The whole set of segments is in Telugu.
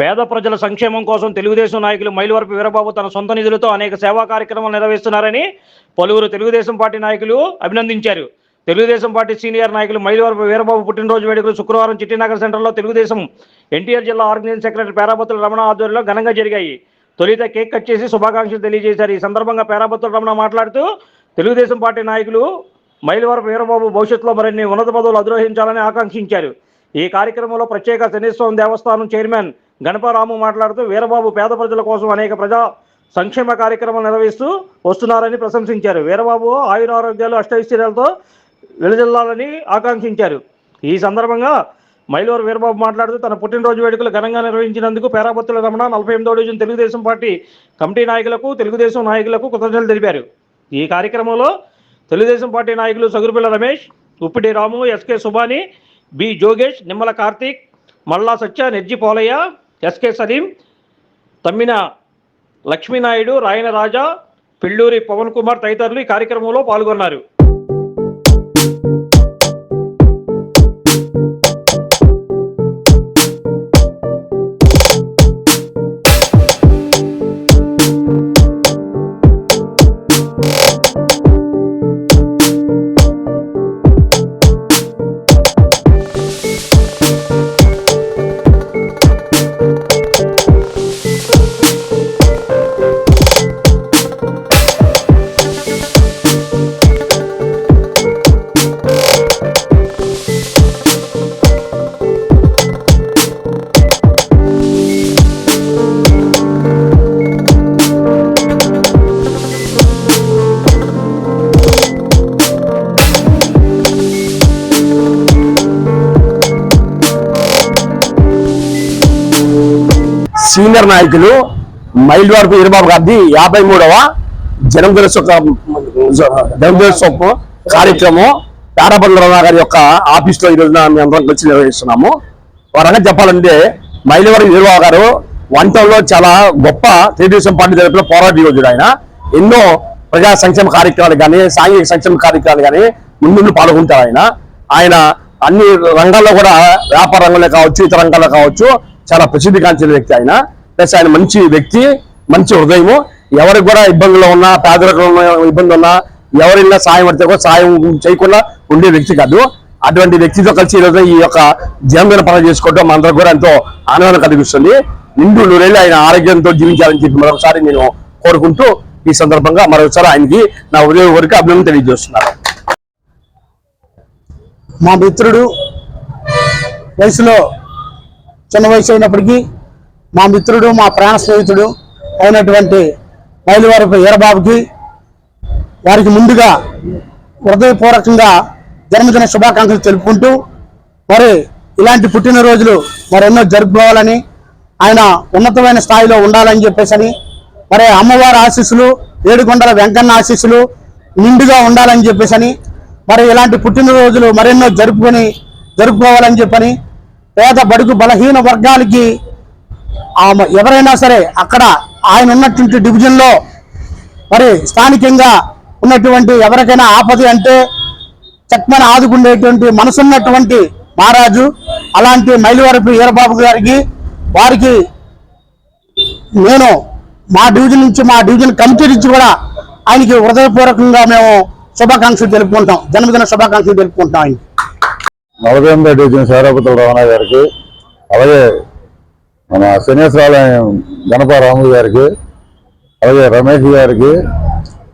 పేద ప్రజల సంక్షేమం కోసం తెలుగుదేశం నాయకులు మైలవరపు వీరబాబు తన సొంత నిధులతో అనేక సేవా కార్యక్రమాలు నిర్వహిస్తున్నారని పలువురు తెలుగుదేశం పార్టీ నాయకులు అభినందించారు. తెలుగుదేశం పార్టీ సీనియర్ నాయకులు మైలవరపు వీరబాబు పుట్టినరోజు వేడుకలు శుక్రవారం చిట్టినగర్ సెంటర్లో తెలుగుదేశం ఎన్టీఆర్ జిల్లా ఆర్గనైజింగ్ సెక్రటరీ పేరాబత్తుల రమణ ఆధ్వర్యంలో ఘనంగా జరిగాయి. తొలుత కేక్ కట్ చేసి శుభాకాంక్షలు తెలియజేశారు. ఈ సందర్భంగా పేరాబత్తుల రమణ మాట్లాడుతూ తెలుగుదేశం పార్టీ నాయకులు మైలవరపు వీరబాబు భవిష్యత్తులో మరిన్ని ఉన్నత పదవులు అధిరోహించాలని ఆకాంక్షించారు. ఈ కార్యక్రమంలో ప్రత్యేక శనీశ్వరం దేవస్థానం చైర్మన్ గణపరాము మాట్లాడుతూ వీరబాబు పేద ప్రజల కోసం అనేక ప్రజా సంక్షేమ కార్యక్రమాలు నిర్వహిస్తూ వస్తున్నారని ప్రశంసించారు. వీరబాబు ఆయురారోగ్యాలు అష్టైశ్వర్యాలతో వెలుజల్లాలని ఆకాంక్షించారు. ఈ సందర్భంగా మైలవరపు వీరబాబు మాట్లాడుతూ తన పుట్టినరోజు వేడుకలు ఘనంగా నిర్వహించినందుకు పేరాబత్తుల రమణ 48వ డివిజన్ తెలుగుదేశం పార్టీ కమిటీ నాయకులకు తెలుగుదేశం నాయకులకు కృతజ్ఞతలు తెలిపారు. ఈ కార్యక్రమంలో తెలుగుదేశం పార్టీ నాయకులు సగురుపిల్ల రమేష్, ఉప్పిడి రాము, ఎస్కే సుబాని, బి జోగేష్, నిమ్మల కార్తీక్, మల్లా సత్య, నెర్జి పోలయ్య, ఎస్కే సలీం, తమ్మిన లక్ష్మీనాయుడు, రాయన రాజా, పిల్లూరి పవన్ కుమార్ తదితరులు ఈ కార్యక్రమంలో పాల్గొన్నారు. సీనియర్ నాయకులు మైలవరపు వీరబాబు గారి 53వ జన్మదినోత్సవ కార్యక్రమం పేరాబత్తుల రమణ గారి యొక్క ఆఫీస్ లో ఈ రోజున మేము అందరం కలిసి నిర్వహిస్తున్నాము. వారంగా చెప్పాలంటే మైలవరపు వీరబాబు గారు వంటల్లో చాలా గొప్ప తెలుగుదేశం పార్టీ తరపున పోరాట యోధుడు. ఆయన ఎన్నో ప్రజా సంక్షేమ కార్యక్రమాలు కానీ సాంఘిక సంక్షేమ కార్యక్రమాలు కానీ ముందు పాల్గొంటారు. ఆయన అన్ని రంగాల్లో కూడా వ్యాపార రంగంలో కావచ్చు, ఇతర రంగాల్లో కావచ్చు చాలా ప్రసిద్ధిగాంచిన వ్యక్తి. ఆయన ప్లస్ ఆయన మంచి వ్యక్తి, మంచి హృదయము. ఎవరికి కూడా ఇబ్బందులు ఉన్నా, పేదరికంలో ఇబ్బంది ఉన్నా, ఎవరైనా సాయం పడితే కూడా సాయం చేయకుండా ఉండే వ్యక్తి కాదు. అటువంటి వ్యక్తితో కలిసి ఈరోజు ఈ యొక్క జన్మదిన పండుగ చేసుకోవడం మా అందరికి కూడా ఎంతో ఆనందం కలిగిస్తుంది. నిండు నూరేళ్ళు ఆయన ఆరోగ్యంతో జీవించాలని చెప్పి మరొకసారి నేను కోరుకుంటూ ఈ సందర్భంగా మరొకసారి ఆయనకి నా ఉదయం వరకు అభినందన తెలియజేస్తున్నాను. మా మిత్రుడు వయసులో చిన్న వయసు అయినప్పటికీ మా మిత్రుడు, మా ప్రాణ స్నేహితుడు అయినటువంటి మైలవరపు వీరబాబుకి వారికి ముందుగా హృదయపూర్వకంగా జన్మదిన శుభాకాంక్షలు తెలుపుకుంటూ మరి ఇలాంటి పుట్టినరోజులు మరెన్నో జరుపుకోవాలని, ఆయన ఉన్నతమైన స్థాయిలో ఉండాలని చెప్పేసి మరి అమ్మవారి ఆశీస్సులు, ఏడుకొండల వెంకన్న ఆశీస్సులు నిండుగా ఉండాలని చెప్పేసి మరి ఇలాంటి పుట్టినరోజులు మరెన్నో జరుపుకోవాలని చెప్పని పేద బడుగు బలహీన వర్గాలకి ఎవరైనా సరే అక్కడ ఆయన ఉన్నటువంటి డివిజన్లో మరి స్థానికంగా ఉన్నటువంటి ఎవరికైనా ఆపద అంటే చక్కమని ఆదుకునేటువంటి మనసున్నటువంటి మహారాజు. అలాంటి మైలవరపు వీరబాబు గారికి వారికి నేను మా డివిజన్ కమిటీ నుంచి కూడా ఆయనకి హృదయపూర్వకంగా మేము శుభాకాంక్షలు తెలుపుకుంటాం, జన్మదిన శుభాకాంక్షలు తెలుపుకుంటాం. ఆయన 48వ డివిజన్ పేరాబత్తుల రమణ గారికి, అలాగే మన శనీశ్వరాలయం గణపరాము గారికి, అలాగే రమేష్ గారికి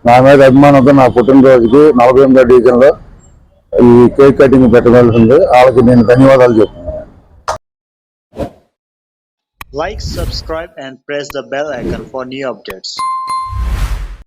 నా మీద అభిమానంతో నా పుట్టినరోజుకి 48వ డివిజన్లో ఈ కేక్ కటింగ్ పెట్టవలసింది. వాళ్ళకి నేను ధన్యవాదాలు చెప్తున్నాను. Like, subscribe and press the bell icon for new updates.